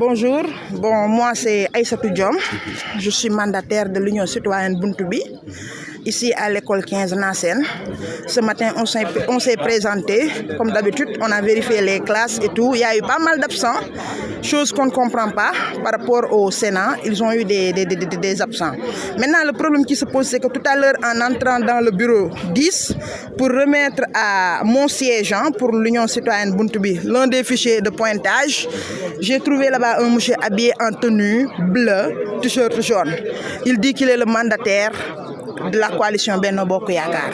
Bonjour, moi c'est Aïssatou Diom, je suis mandataire de l'Union citoyenne Buntubi, ici à l'école 15 Nassen. Ce matin, on s'est présenté, comme d'habitude, on a vérifié les classes et tout. Il y a eu pas mal d'absents, chose qu'on ne comprend pas par rapport au Sénat. Ils ont eu des absents. Maintenant, le problème qui se pose, c'est que tout à l'heure, en entrant dans le bureau 10, pour remettre à mon siège pour l'Union citoyenne Buntubi l'un des fichiers de pointage, j'ai trouvé là-bas un monsieur habillé en tenue bleue, t-shirt jaune. Il dit qu'il est le mandataire de la coalition Benno Bokk Yakaar.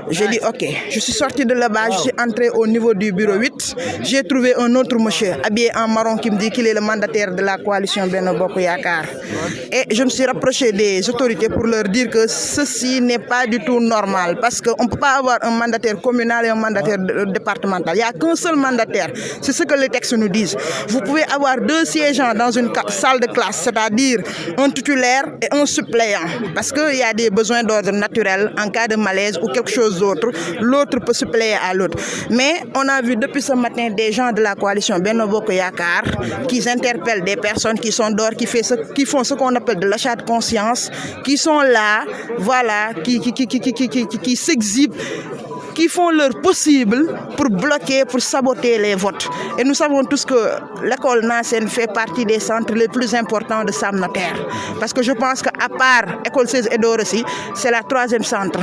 J'ai dit ok, je suis sorti de là-bas, je suis entré au niveau du bureau 8. J'ai trouvé un autre monsieur habillé en marron qui me dit qu'il est le mandataire de la coalition Benno Bokk Yakaar. Et je me suis rapproché des autorités pour leur dire que ceci n'est pas du tout normal parce qu'on ne peut pas avoir un mandataire communal et un mandataire départemental. Il n'y a qu'un seul mandataire, c'est ce que les textes nous disent. Vous pouvez avoir deux siégeants dans une salle de classe, c'est-à-dire un titulaire et un suppléant, parce qu'il y a des besoins d'ordre naturel en cas de malaise ou quelque chose d'autre. L'autre peut suppléer à l'autre. Mais on a vu depuis ce matin des gens de la coalition Benno Bokk Yakaar qui interpellent des personnes qui sont dehors, qui font ce qu'on appelle de l'achat de conscience, qui sont là, voilà, qui s'exhibent, qui font leur possible pour bloquer, pour saboter les votes. Et nous savons tous que l'école Nassen fait partie des centres les plus importants de Sam Notaire. Parce que je pense qu'à part École 16 et Dorossi, c'est la troisième centre,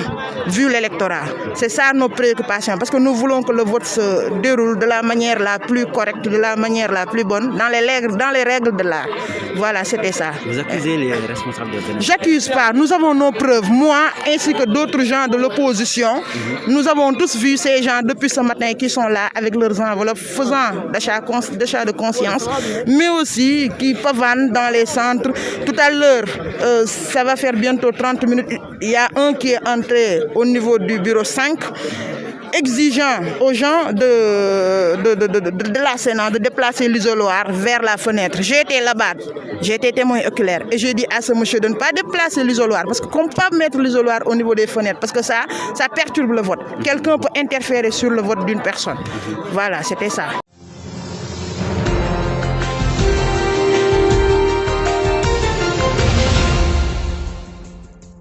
vu l'électorat. C'est ça nos préoccupations, parce que nous voulons que le vote se déroule de la manière la plus correcte, de la manière la plus bonne, dans les règles de l'art. Voilà, c'était ça. Vous accusez les responsables de Benno? J'accuse pas, nous avons nos preuves. Moi, ainsi que d'autres gens de l'opposition, nous avons tous vu ces gens depuis ce matin qui sont là avec leurs enveloppes faisant d'achat de conscience, mais aussi qui pavanent dans les centres. Tout à l'heure, ça va faire bientôt 30 minutes, il y a un qui est entré au niveau du bureau 5, exigeant aux gens de la Sénat de déplacer l'isoloir vers la fenêtre. J'ai été là-bas, j'ai été témoin oculaire et j'ai dit à ce monsieur de ne pas déplacer l'isoloir parce qu'on ne peut pas mettre l'isoloir au niveau des fenêtres parce que ça perturbe le vote. Quelqu'un peut interférer sur le vote d'une personne. Voilà, c'était ça.